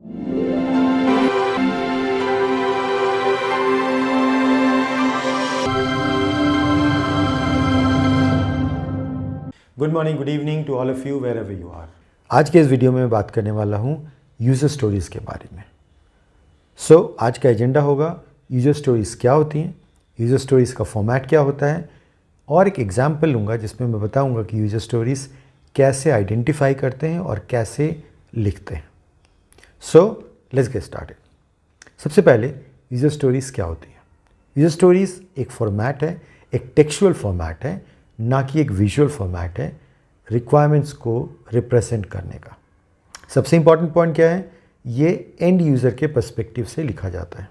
Good morning, good evening to all of you wherever you are. आज के इस video में मैं बात करने वाला हूँ यूज़र स्टोरीज़ के बारे में। आज का एजेंडा होगा यूज़र स्टोरीज़ क्या होती हैं, यूज़र स्टोरीज़ का फॉर्मेट क्या होता है, और एक एग्जाम्पल लूँगा जिसमें मैं बताऊँगा कि यूज़र स्टोरीज़ कैसे आइडेंटिफाई करते हैं और कैसे लिखते हैं। Let's get started. सबसे पहले यूज़र स्टोरीज़ क्या होती है। यूज़र स्टोरीज़ एक फॉर्मेट है, एक टेक्सचुअल फॉर्मेट है, ना कि एक विजुअल फॉर्मेट है रिक्वायरमेंट्स को रिप्रेजेंट करने का। सबसे इंपॉर्टेंट पॉइंट क्या है, ये एंड यूज़र के पर्सपेक्टिव से लिखा जाता है।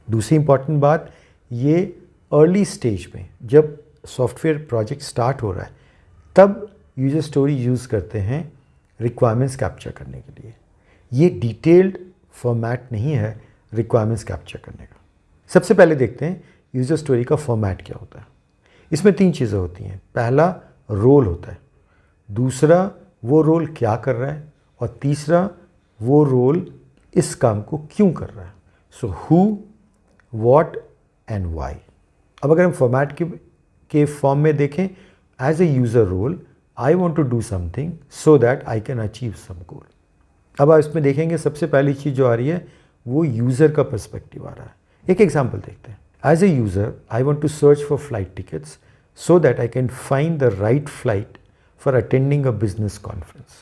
दूसरी इंपॉर्टेंट बात, ये अर्ली स्टेज में जब सॉफ्टवेयर प्रोजेक्ट स्टार्ट हो रहा है तब यूज़र स्टोरी यूज़ करते हैं रिक्वायरमेंट्स कैप्चर करने के लिए। ये डिटेल्ड फॉर्मेट नहीं है रिक्वायरमेंट्स कैप्चर करने का। सबसे पहले देखते हैं यूज़र स्टोरी का फॉर्मेट क्या होता है। इसमें 3 चीज़ें होती हैं। पहला रोल होता है, दूसरा वो रोल क्या कर रहा है, और तीसरा वो रोल इस काम को क्यों कर रहा है। Who, what and why. अब अगर हम फॉर्मेट के फॉर्म में देखें, as a user role I want to do something so that I can achieve some goal. अब आप इसमें देखेंगे सबसे पहली चीज़ जो आ रही है वो यूज़र का पर्सपेक्टिव आ रहा है। एक एग्जाम्पल देखते हैं। As a user, I want to search for flight tickets so that I can find the right flight for attending a business conference.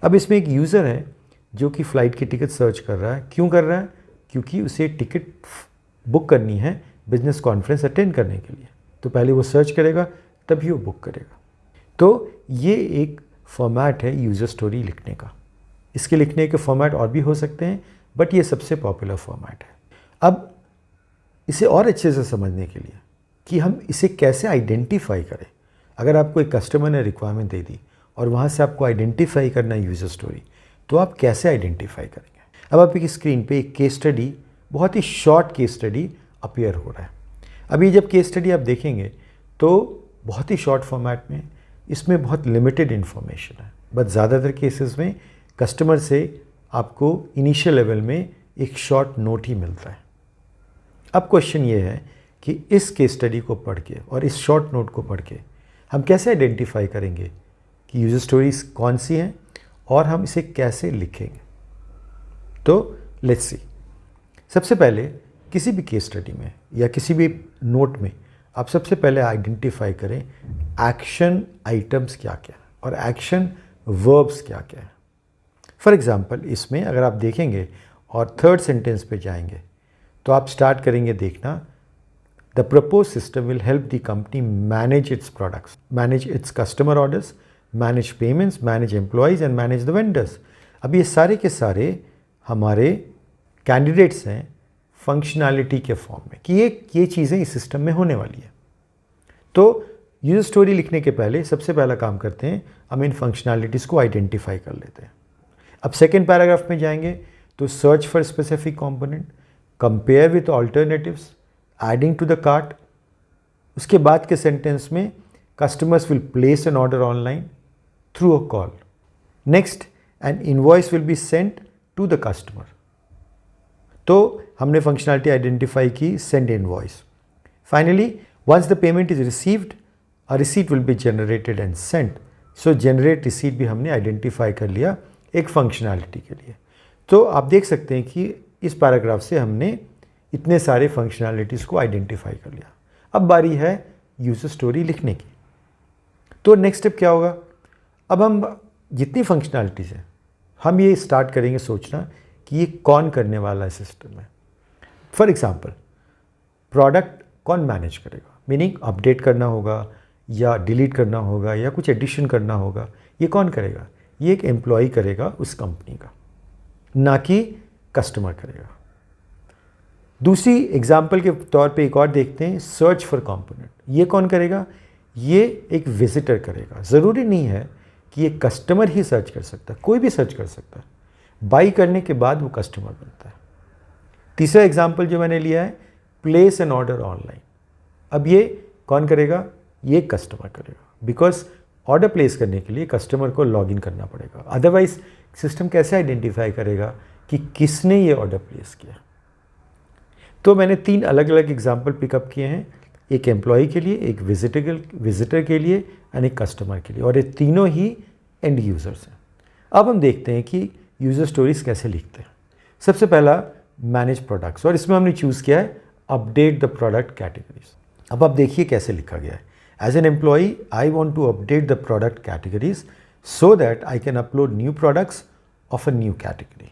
अब इसमें एक यूज़र है जो कि फ़्लाइट की टिकट सर्च कर रहा है। क्यों कर रहा है? क्योंकि उसे टिकट बुक करनी है बिजनेस कॉन्फ्रेंस अटेंड करने के लिए। तो पहले वो सर्च करेगा तभी वो बुक करेगा। तो ये एक फॉर्मेट है यूज़र स्टोरी लिखने का। इसके लिखने के फॉर्मेट और भी हो सकते हैं, बट ये सबसे पॉपुलर फॉर्मेट है। अब इसे और अच्छे से समझने के लिए कि हम इसे कैसे आइडेंटिफाई करें। अगर आपको एक कस्टमर ने रिक्वायरमेंट दे दी और वहाँ से आपको आइडेंटिफाई करना है यूज़र स्टोरी, तो आप कैसे आइडेंटिफाई करेंगे। अब आपकी स्क्रीन पे एक केस स्टडी, बहुत ही शॉर्ट केस स्टडी अपीयर हो रहा है। अभी जब केस स्टडी आप देखेंगे तो बहुत ही शॉर्ट फॉर्मेट में, इसमें बहुत लिमिटेड इन्फॉर्मेशन है, बट ज़्यादातर केसेस में कस्टमर से आपको इनिशियल लेवल में एक शॉर्ट नोट ही मिलता है। अब क्वेश्चन ये है कि इस केस स्टडी को पढ़ के और इस शॉर्ट नोट को पढ़ के हम कैसे आइडेंटिफाई करेंगे कि यूज़र स्टोरीज कौन सी हैं और हम इसे कैसे लिखेंगे। तो लेट्स सी। सबसे पहले किसी भी केस स्टडी में या किसी भी नोट में आप सबसे पहले आइडेंटिफाई करें एक्शन आइटम्स क्या क्या है और एक्शन वर्ब्स क्या क्या है। फॉर एग्ज़ाम्पल इसमें अगर आप देखेंगे और थर्ड सेंटेंस पे जाएंगे तो आप स्टार्ट करेंगे देखना, the propose system will help the company manage its products, manage its customer orders, manage payments, manage employees and manage the vendors. अब ये सारे के सारे हमारे कैंडिडेट्स हैं फंक्शनैलिटी के फॉर्म में कि ये चीज़ें इस सिस्टम में होने वाली है। तो यूज़र स्टोरी लिखने के पहले सबसे पहला काम करते हैं, हम इन फंक्शनैलिटीज़ को आइडेंटिफाई कर लेते हैं। अब सेकेंड पैराग्राफ में जाएंगे तो search for specific component, compare with alternatives, adding to the cart. उसके बाद के सेंटेंस में customers will place an order online through a call. Next, an invoice will be sent to the customer. तो हमने functionality identify की, send invoice. Finally, once the payment is received, a receipt will be generated and sent. So generate receipt भी हमने identify कर लिया एक functionality के लिए। तो आप देख सकते हैं कि इस पैराग्राफ से हमने इतने सारे फंक्शनैलिटीज़ को आइडेंटिफाई कर लिया। अब बारी है यूज़र स्टोरी लिखने की। तो नेक्स्ट स्टेप क्या होगा, अब हम जितनी फंक्शनैलिटीज़ हैं हम ये स्टार्ट करेंगे सोचना कि ये कौन करने वाला है सिस्टम में। फॉर एग्ज़ाम्पल, प्रोडक्ट कौन मैनेज करेगा, मीनिंग अपडेट करना होगा या डिलीट करना होगा या कुछ एडिशन करना होगा, ये कौन करेगा। ये एक एम्प्लॉय करेगा उस कंपनी का, ना कि कस्टमर करेगा। दूसरी एग्जाम्पल के तौर पे एक और देखते हैं, सर्च फॉर कंपोनेंट। ये कौन करेगा, ये एक विजिटर करेगा। ज़रूरी नहीं है कि ये कस्टमर ही सर्च कर सकता है, कोई भी सर्च कर सकता है। बाई करने के बाद वो कस्टमर बनता है। तीसरा एग्जाम्पल जो मैंने लिया है, प्लेस एन ऑर्डर ऑनलाइन। अब ये कौन करेगा, ये कस्टमर करेगा, बिकॉज ऑर्डर प्लेस करने के लिए कस्टमर को लॉगिन करना पड़ेगा। अदरवाइज सिस्टम कैसे आइडेंटिफाई करेगा कि किसने ये ऑर्डर प्लेस किया। तो मैंने 3 अलग अलग एग्जाम्पल पिकअप किए हैं, एक एम्प्लॉय के लिए, एक विजिटर के लिए और एक कस्टमर के लिए, और ये तीनों ही एंड यूज़र्स हैं। अब हम देखते हैं कि यूज़र स्टोरीज कैसे लिखते हैं। सबसे पहला मैनेज प्रोडक्ट्स, और इसमें हमने चूज़ किया है अपडेट द प्रोडक्ट कैटेगरीज। अब आप देखिए कैसे लिखा गया है। As an employee I want to update the product categories so that I can upload new products of a new category.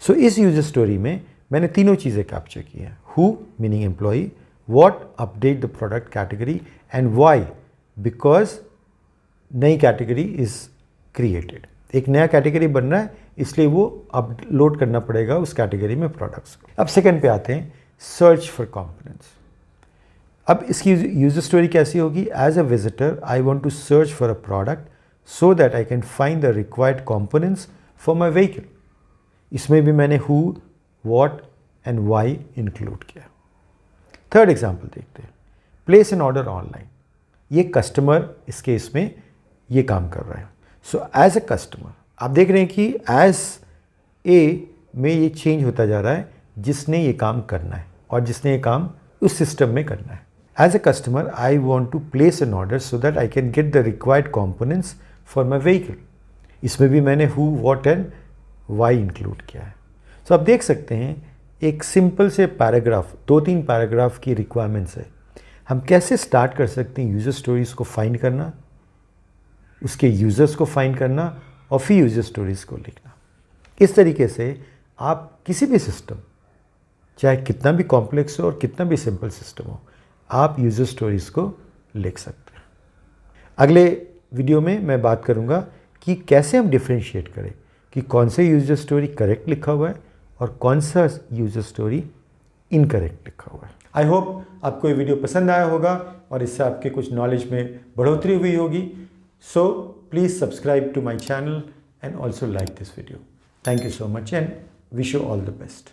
So इस यूजर स्टोरी में मैंने तीनों चीज़ें कैप्चर की हैं। Who meaning employee, what update the product category, and why because नई category is created. एक नया कैटेगरी बन रहा है इसलिए वो अपलोड करना पड़ेगा उस कैटेगरी में प्रोडक्ट्स को। अब सेकंड पे आते हैं, सर्च फॉर कंपोनेंट्स। अब इसकी यूजर स्टोरी कैसी होगी? As a visitor I want to search for a product so that I can find the required components for my vehicle. इसमें भी मैंने who, what and why include किया। Third example देखते हैं, प्लेस एन ऑर्डर ऑनलाइन। ये customer इस case में ये काम कर रहा है। सो एज ए कस्टमर आप देख रहे हैं कि एज ए में ये चेंज होता जा रहा है, जिसने ये काम करना है और जिसने ये काम उस सिस्टम में करना है। As a customer I want to place an order so that I can get the required components for my vehicle. इसमें भी मैंने who, what and why include किया है। सो आप देख सकते हैं एक सिंपल से पैराग्राफ, 2-3 पैराग्राफ की रिक्वायरमेंट्स है। हम कैसे स्टार्ट कर सकते हैं यूज़र स्टोरीज़ को फाइंड करना, उसके यूज़र्स को फाइंड करना और फिर यूज़र स्टोरीज़ को लिखना। इस तरीके से आप किसी भी सिस्टम, चाहे कितना भी कॉम्प्लेक्स हो और कितना भी सिंपल सिस्टम हो, आप यूज़र स्टोरीज़ को लिख सकते हैं। अगले वीडियो में मैं बात करूंगा कि कैसे हम डिफ्रेंशिएट करें कि कौन से यूज़र स्टोरी करेक्ट लिखा हुआ है और कौन सा यूज़र स्टोरी इनकरेक्ट लिखा हुआ है। आई होप आपको ये वीडियो पसंद आया होगा और इससे आपके कुछ नॉलेज में बढ़ोतरी हुई होगी। So please subscribe to my channel and also like this video. Thank you so much and wish you all the best.